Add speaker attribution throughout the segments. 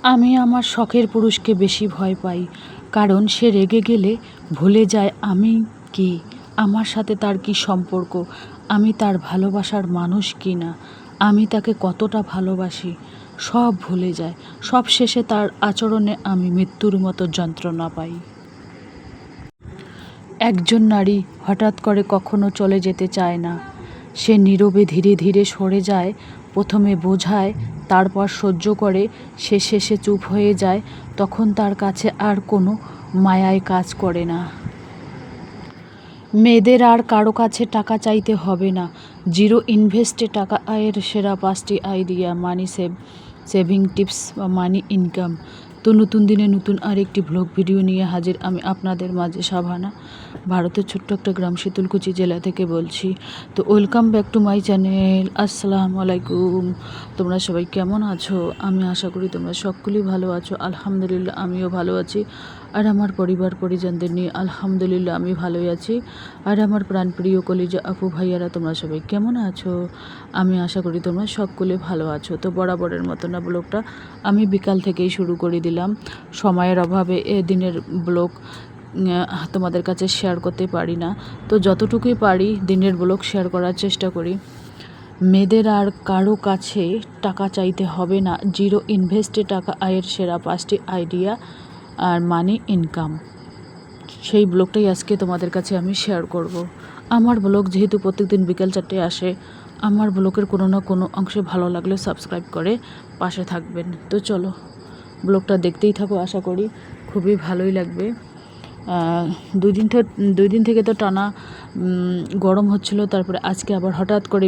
Speaker 1: আমি আমার শখের পুরুষকে বেশি ভয় পাই, কারণ সে রেগে গেলে ভুলে যায় আমি কে, আমার সাথে তার কী সম্পর্ক, আমি তার ভালোবাসার মানুষ কি না, আমি তাকে কতটা ভালোবাসি, সব ভুলে যায়। সব শেষে তার আচরণে আমি মৃত্যুর মতো যন্ত্রণা পাই। একজন নারী হঠাৎ করে কখনো চলে যেতে চায় না। সে নীরবে ধীরে ধীরে সরে যায়, প্রথমে বোঝায়, তারপর সহ্য করে, সে শেষে চুপ হয়ে যায়। তখন তার কাছে আর কোনো মায়ায় কাজ করে না। মেয়েদের আর কারো কাছে টাকা চাইতে হবে না। জিরো ইনভেস্টে টাকা আয়ের সেরা 5টি আইডিয়া, মানি সেভিং টিপস বা মানি ইনকাম। তো নতুন দিনে নতুন আরেকটি ব্লগ ভিডিও নিয়ে হাজির আমি আপনাদের মাঝে, সাভানা, ভারতের ছোট্ট একটা গ্রাম শীতলকুচি জেলা থেকে বলছি। তো welcome back to my channel. আসসালামু আলাইকুম। তোমরা সবাই কেমন আছো? আমি আশা করি তোমরা সকলেই ভালো আছো। আলহামদুলিল্লাহ আমিও ভালো আছি, আর আমার পরিবার পরিজনদের নিয়ে আলহামদুলিল্লাহ আমি ভালোই আছি। আর আমার প্রাণপ্রিয় কলিজা আপু ভাইয়ারা, তোমরা সবাই কেমন আছো? আমি আশা করি তোমরা সকলে ভালো আছো। তো বরাবরের মতো না, ব্লগটা আমি বিকাল থেকেই শুরু করে দিলাম। সময়ের অভাবে দিনের ব্লগ তোমাদের কাছে শেয়ার করতে পারি না, তো যতটুকুই পারি দিনের ব্লগ শেয়ার করার চেষ্টা করি। মেয়েদের আর কারো কাছে টাকা চাইতে হবে না। জিরো ইনভেস্টে টাকা আয়ের সেরা 5টি আইডিয়া আর মানি ইনকাম, সেই ব্লগটাই আজকে তোমাদের কাছে আমি শেয়ার করব। আমার ব্লগ যেহেতু প্রত্যেকদিন বিকাল 4টায় আসে, আমার ব্লগের কোনো না কোনো অংশে ভালো লাগলে সাবস্ক্রাইব করে পাশে থাকবেন। তো চলো ব্লগটা দেখতেই থাকো, আশা করি খুবই ভালোই লাগবে। দুই দিন থেকে তো টানা গরম হচ্ছিল, তারপরে আজকে আবার হঠাৎ করে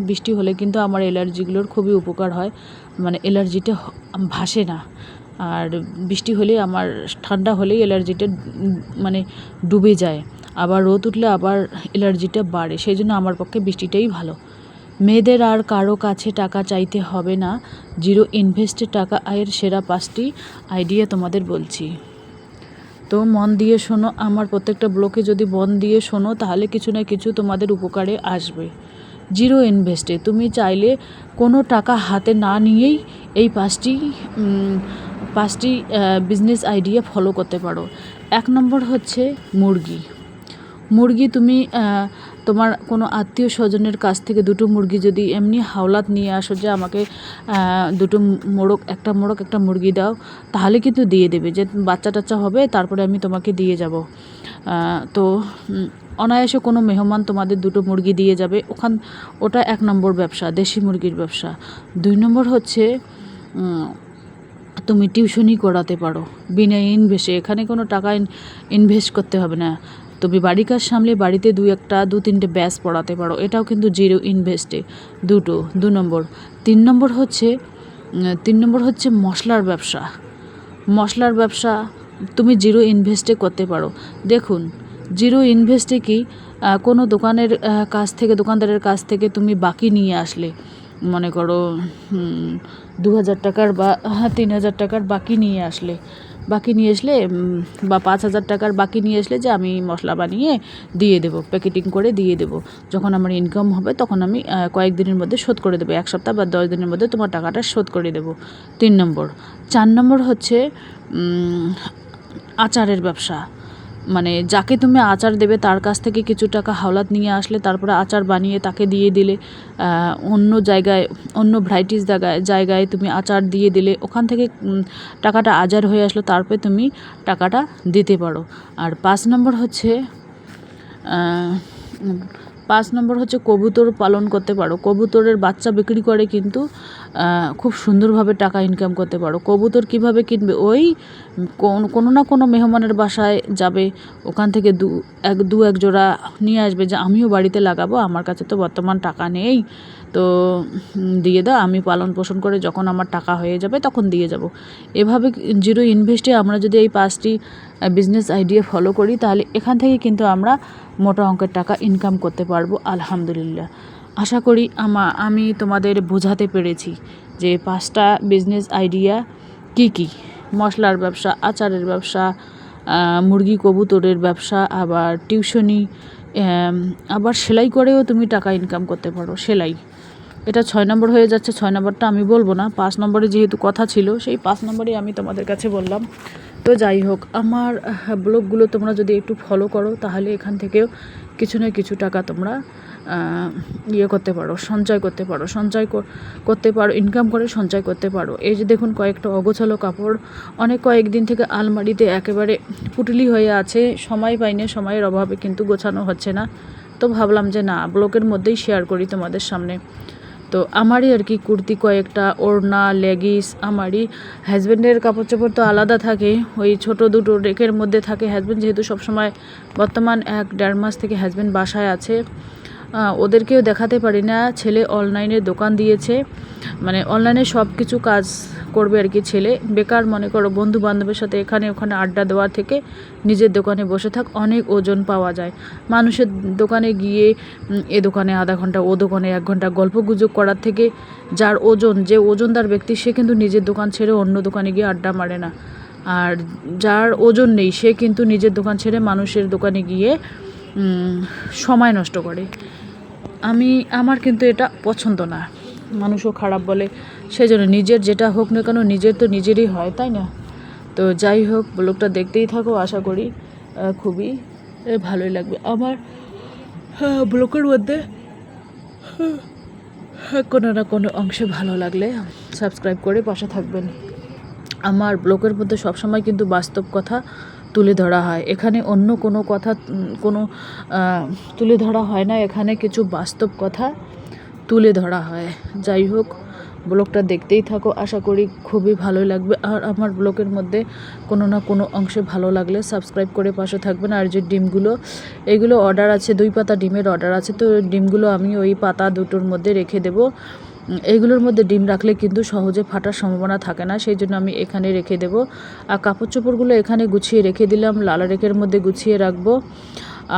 Speaker 1: বৃষ্টি হলে কিন্তু আমার অ্যালার্জিগুলোর খুবই উপকার হয়, মানে অ্যালার্জিটা ভাসে না। আর বৃষ্টি হলে আমার ঠান্ডা হলেই অ্যালার্জিটা মানে ডুবে যায়, আবার রোদ উঠলে আবার অ্যালার্জিটা বাড়ে, সেই জন্য আমার পক্ষে বৃষ্টিটাই ভালো। মেয়েদের আর কারো কাছে টাকা চাইতে হবে না। জিরো ইনভেস্টে টাকা আয়ের সেরা 5টি আইডিয়া তোমাদের বলছি। তো মন দিয়ে শোনো, আমার প্রত্যেকটা ব্লকে যদি মন দিয়ে শোনো তাহলে কিছু না কিছু তোমাদের উপকারে আসবে। জিরো ইনভেস্টে তুমি চাইলে কোনো টাকা হাতে না নিয়েই এই পাঁচটি বিজনেস আইডিয়া ফলো করতে পারো। 1 নম্বর হচ্ছে মুরগি। তুমি তোমার কোনো আত্মীয় স্বজনের কাছ থেকে 2টো মুরগি যদি এমনি হাওলাত নিয়ে আসো যে আমাকে 2টো একটা মুরগি দাও, তাহলে কিন্তু দিয়ে দেবে, যে বাচ্চা টাচ্চা হবে তারপরে আমি তোমাকে দিয়ে যাব। তো অনায়াসে কোনো মেহমান তোমাদের 2টো মুরগি দিয়ে যাবে। ওটা 1 নম্বর ব্যবসা, দেশি মুরগির ব্যবসা। 2 নম্বর হচ্ছে তুমি টিউশনি করাতে পারো বিনা ইনভেস্টে। এখানে কোনো টাকা ইনভেস্ট করতে হবে না। তুমি বাড়ি কাজ সামলে বাড়িতে 2-3টে ব্যাচ পড়াতে পারো, এটাও কিন্তু জিরো ইনভেস্টে। 2 নম্বর। 3 নম্বর হচ্ছে মশলার ব্যবসা তুমি জিরো ইনভেস্টে করতে পারো। দেখুন, জিরো ইনভেস্টে কি, কোনো দোকানদারের কাছ থেকে তুমি বাকি নিয়ে আসলে, মনে করো 2,000 টাকার বা 3,000 টাকার বাকি নিয়ে আসলে বা 5,000 টাকার বাকি নিয়ে আসলে, যে আমি মশলা বানিয়ে দিয়ে দেবো, প্যাকেটিং করে দিয়ে দেবো, যখন আমার ইনকাম হবে তখন আমি কয়েকদিনের মধ্যে শোধ করে দেবো, 1 সপ্তাহ বা 10 দিনের মধ্যে তোমার টাকাটা শোধ করে দেবো। 3 নম্বর। 4 নম্বর হচ্ছে আচারের ব্যবসা। মানে যাকে তুমি আচার দেবে তার কাছ থেকে কিছু টাকা হাওলাত নিয়ে আসলে, তারপরে আচার বানিয়ে তাকে দিয়ে দিলে, অন্য ভ্যারাইটিস জায়গায় তুমি আচার দিয়ে দিলে, ওখান থেকে টাকাটা আজার হয়ে আসলো, তারপরে তুমি টাকাটা দিতে পারো। আর 5 নম্বর হচ্ছে কবুতর পালন করতে পারো। কবুতরের বাচ্চা বিক্রি করে কিন্তু খুব সুন্দরভাবে টাকা ইনকাম করতে পারো। কবুতর কিভাবে কিনবে, ওই কোনো না কোনো মেহমানের বাসায় যাবে, ওখান থেকে এক জোড়া নিয়ে আসবে, যে আমিও বাড়িতে লাগাবো, আমার কাছে তো বর্তমান টাকা নেই, তো দিয়ে দাও, আমি পালন পোষণ করে যখন আমার টাকা হয়ে যাবে তখন দিয়ে যাব। এভাবে জিরো ইনভেস্টে আমরা যদি এই 5টি বিজনেস আইডিয়া ফলো করি, তাহলে এখান থেকে কিন্তু আমরা মোটা অঙ্কের টাকা ইনকাম করতে পারবো আলহামদুলিল্লাহ। আশা করি আমি তোমাদের বোঝাতে পেরেছি যে 5টা বিজনেস আইডিয়া কি। মশলার ব্যবসা, আচারের ব্যবসা, মুরগি কবুতরের ব্যবসা, আবার টিউশনি, আবার সেলাই করেও তুমি টাকা ইনকাম করতে পারো। সেলাই এটা 6 নম্বর হয়ে যাচ্ছে। 6 নম্বরটা আমি বলবো না, 5 নম্বরে যেহেতু কথা ছিল সেই 5 নম্বরেই আমি তোমাদের কাছে বললাম। তো যাই হোক, আমার ব্লগগুলো তোমরা যদি একটু ফলো করো তাহলে এখান থেকেও কিছু না কিছু টাকা তোমরা ইয়ে করতে পারো, সঞ্চয় করতে পারো, করতে পারো, ইনকাম করে সঞ্চয় করতে পারো। এই যে দেখুন কয়েকটা অগোছালো কাপড় অনেক কয়েকদিন থেকে আলমারিতে একেবারে পুটলি হয়ে আছে, সময় পাইনি, সময়ের অভাবে কিন্তু গোছানো হচ্ছে না। তো ভাবলাম যে না, ব্লগের মধ্যেই শেয়ার করি তোমাদের সামনে। তো আমারই আর কি কুর্তি কয়েকটা, ওড়না, লেগিস, আমারই হাজব্যান্ডের কাপড় চোপড় তো আলাদা থাকে, ওই ছোট দুটো রেকের মধ্যে থাকে। হাজব্যান্ড যেহেতু সবসময় বর্তমান 1-1.5 মাস থেকে হাজব্যান্ড বাসায় আছে, ওদেরকেও দেখাতে পারি না। ছেলে অনলাইনে দোকান দিয়েছে, মানে অনলাইনে সব কিছু কাজ করবে আর কি। ছেলে বেকার, মনে করো বন্ধু বান্ধবের সাথে এখানে ওখানে আড্ডা দেওয়ার থেকে নিজের দোকানে বসে থাক, অনেক ওজন পাওয়া যায়। মানুষের দোকানে গিয়ে এ দোকানে আধা ঘন্টা, ও দোকানে 1 ঘন্টা গল্প গুজব করার থেকে যার ওজন, যে ওজনদার ব্যক্তি, সে কিন্তু নিজের দোকান ছেড়ে অন্য দোকানে গিয়ে আড্ডা মারে না। আর যার ওজন নেই সে কিন্তু নিজের দোকান ছেড়ে মানুষের দোকানে গিয়ে সময় নষ্ট করে। আমার কিন্তু এটা পছন্দ না, মানুষও খারাপ বলে, সেই জন্য নিজের যেটা হোক না কেন নিজের তো নিজেরই হয়, তাই না? তো যাই হোক, ব্লগটা দেখতেই থাকো, আশা করি খুবই ভালোই লাগবে। আমার ব্লগের মধ্যে কোনো না কোনো অংশে ভালো লাগলে সাবস্ক্রাইব করে পাশে থাকবেন। আমার ব্লগের মধ্যে সবসময় কিন্তু বাস্তব কথা তুলে ধরা হয়, এখানে অন্য কোনো কথা তুলে ধরা হয় না, এখানে কিছু বাস্তব কথা তুলে ধরা হয়। যাই হোক, ব্লগটা দেখতেই থাকো, আশা করি খুবই ভালো লাগবে। আর আমার ব্লগের মধ্যে কোনো না কোনো অংশে ভালো লাগলে সাবস্ক্রাইব করে পাশে থাকবেন। আর যে ডিমগুলো, এইগুলো অর্ডার আছে, 2 পাতা ডিমের অর্ডার আছে, তো ডিমগুলো আমি ওই পাতা দুটোর মধ্যে রেখে দেবো। এইগুলোর মধ্যে ডিম রাখলে কিন্তু সহজে ফাটার সম্ভাবনা থাকে না, সেই জন্য আমি এখানে রেখে দেব। আর কাপড় চোপড়গুলো এখানে গুছিয়ে রেখে দিলাম, লালা রেকের মধ্যে গুছিয়ে রাখবো।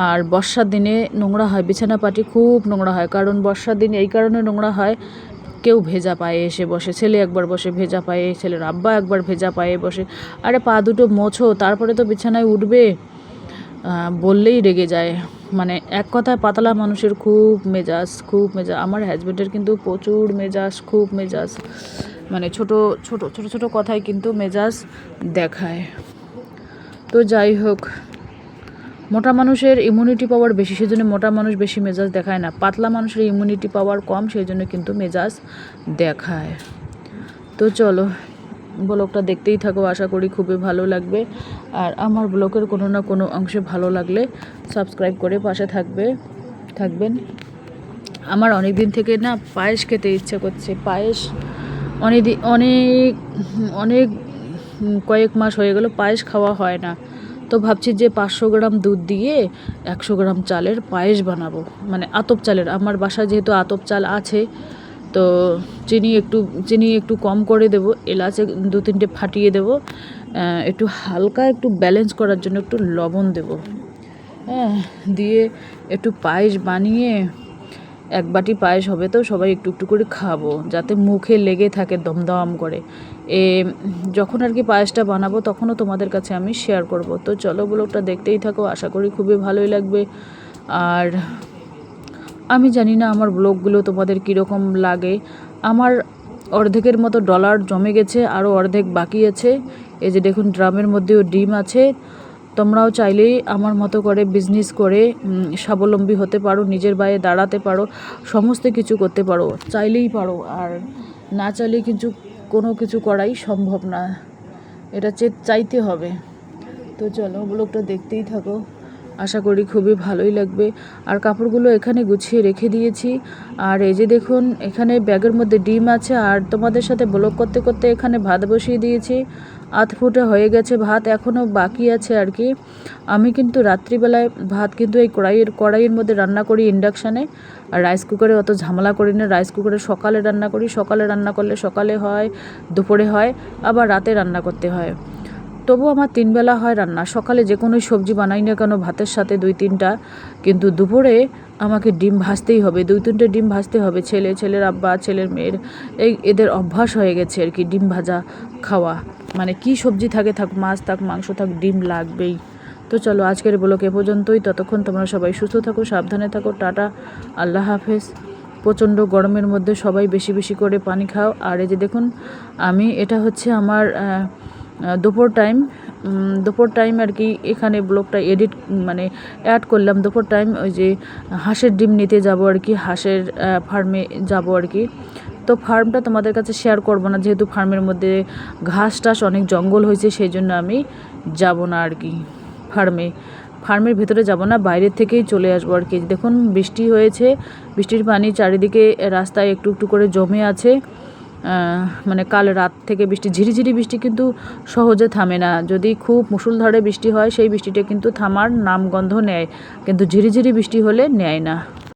Speaker 1: আর বর্ষার দিনে নোংরা হয়, বিছানা পাটি খুব নোংরা হয়, কারণ বর্ষার দিনে এই কারণে নোংরা হয়, কেউ ভেজা পায়ে এসে বসে, ছেলে একবার বসে ভেজা পায়ে, ছেলের আব্বা একবার ভেজা পায়ে বসে। আরে পা দুটো মোছো, তারপরে তো বিছানায় উঠবে, বললেই রেগে যায়। মানে এক কথায় পাতলা মানুষের খুব মেজাজ, খুব মেজাজ। আমার হাজব্যান্ডের কিন্তু প্রচুর মেজাজ, খুব মেজাজ, মানে ছোট ছোট ছোট ছোট কথায় কিন্তু মেজাজ দেখায়। তো যাই হোক, মোটা মানুষের ইমিউনিটি পাওয়ার বেশি, সেই জন্য মোটা মানুষ বেশি মেজাজ দেখায় না। পাতলা মানুষের ইমিউনিটি পাওয়ার কম, সেই জন্য কিন্তু মেজাজ দেখায়। তো চলো, ব্লগটা দেখতেই থাকো, আশা করি খুবই ভালো লাগবে। আর আমার ব্লগের কোনো না কোনো অংশে ভালো লাগলে সাবস্ক্রাইব করে পাশে থাকবেন। আমার অনেক দিন থেকে না পায়েস খেতে ইচ্ছে করছে, পায়েস অনেক অনেক কয়েক মাস হয়ে গেল পায়েস খাওয়া হয় না। তো ভাবছি যে 500 গ্রাম দুধ দিয়ে 100 গ্রাম চালের পায়েস বানাবো, মানে আতপ চালের। আমার বাসায় যেহেতু আতপ চাল আছে, তো চিনি একটু কম করে দেব, এলাচে 2-3টে ফাটিয়ে দেব, একটু হালকা একটু ব্যালেন্স করার জন্য একটু লবণ দেব, দিয়ে একটু পায়েস বানিয়ে 1 বাটি পায়েস হবে, তো সবাই একটু একটু করে খাবো, যাতে মুখে লেগে থাকে দমদম করে। যখন আর কি পায়েসটা বানাবো তখনও তোমাদের কাছে আমি শেয়ার করব। তো চলো, ব্লগটা দেখতেই থাকো, আশা করি খুবই ভালোই লাগবে। আর আমি জানি না আমার ব্লগগুলো তোমাদের কীরকম লাগে। আমার অর্ধেকের মতো ডলার জমে গেছে, আরও অর্ধেক বাকি আছে। এই যে দেখুন, ড্রামের মধ্যেও ডিম আছে। তোমরাও চাইলেই আমার মতো করে বিজনেস করে স্বাবলম্বী হতে পারো, নিজের পায়ে দাঁড়াতে পারো, সমস্ত কিছু করতে পারো, চাইলেই পারো। আর না চাইলে কিন্তু কোনো কিছু করাই সম্ভব না, এটা চাইতে হবে। তো চলো, ব্লগটা দেখতেই থাকো, আশা করি খুবই ভালোই লাগবে। আর কাপড়গুলো এখানে গুছিয়ে রেখে দিয়েছি। আর এই যে দেখুন, এখানে ব্যাগের মধ্যে ডিম আছে। আর তোমাদের সাথে ব্লগ করতে করতে এখানে ভাত বসিয়ে দিয়েছি, 8 ফুটে হয়ে গেছে ভাত, এখনও বাকি আছে আর কি। আমি কিন্তু রাত্রিবেলায় ভাত কিন্তু এই কড়াইয়ের মধ্যে রান্না করি, ইন্ডাকশানে। আর রাইস কুকারে অত ঝামেলা করি না, রাইস কুকারে সকালে রান্না করি, সকালে রান্না করলে সকালে হয়, দুপুরে হয়, আবার রাতে রান্না করতে হয়। তবু আমার 3 বেলা হয় রান্না। সকালে যে কোনো সবজি বানাই না কেন ভাতের সাথে 2-3টা, কিন্তু দুপুরে আমাকে ডিম ভাজতেই হবে, 2-3টে ডিম ভাজতে হবে। ছেলের আব্বা, ছেলের মেয়ের এদের অভ্যাস হয়ে গেছে আর কি ডিম ভাজা খাওয়া, মানে কি সবজি থাকে থাক, মাছ থাক, মাংস থাক, ডিম লাগবেই। তো চলো, আজকের ব্লগ এ পর্যন্তই। ততক্ষণ তোমরা সবাই সুস্থ থাকো, সাবধানে থাকো, টাটা, আল্লাহ হাফেজ। প্রচণ্ড গরমের মধ্যে সবাই বেশি বেশি করে পানি খাও। আর এই যে দেখুন এটা হচ্ছে আমার দুপুর টাইম আর কি এখানে ব্লগটা মানে অ্যাড করলাম। দুপুর টাইম ওই যে হাঁসের ডিম নিতে যাব আর কি, হাঁসের ফার্মে যাব আর কি। তো ফার্মটা তোমাদের কাছে শেয়ার করব না, যেহেতু ফার্মের মধ্যে ঘাস টাস অনেক জঙ্গল হয়েছে, সেই জন্য আমি যাব না আর কি ফার্মের ভেতরে যাব না, বাইরের থেকেই চলে আসবো আর কি। দেখুন বৃষ্টি হয়েছে, বৃষ্টির পানি চারিদিকে রাস্তায় একটু একটু করে জমে আছে। মানে কাল রাত থেকে বৃষ্টি, ঝিরিঝিরি বৃষ্টি কিন্তু সহজে থামে না। যদি খুব মুষলধারে বৃষ্টি হয় সেই বৃষ্টিটা কিন্তু থামার নামগন্ধ নেয়, কিন্তু ঝিরিঝিরি বৃষ্টি হলে নেয় না।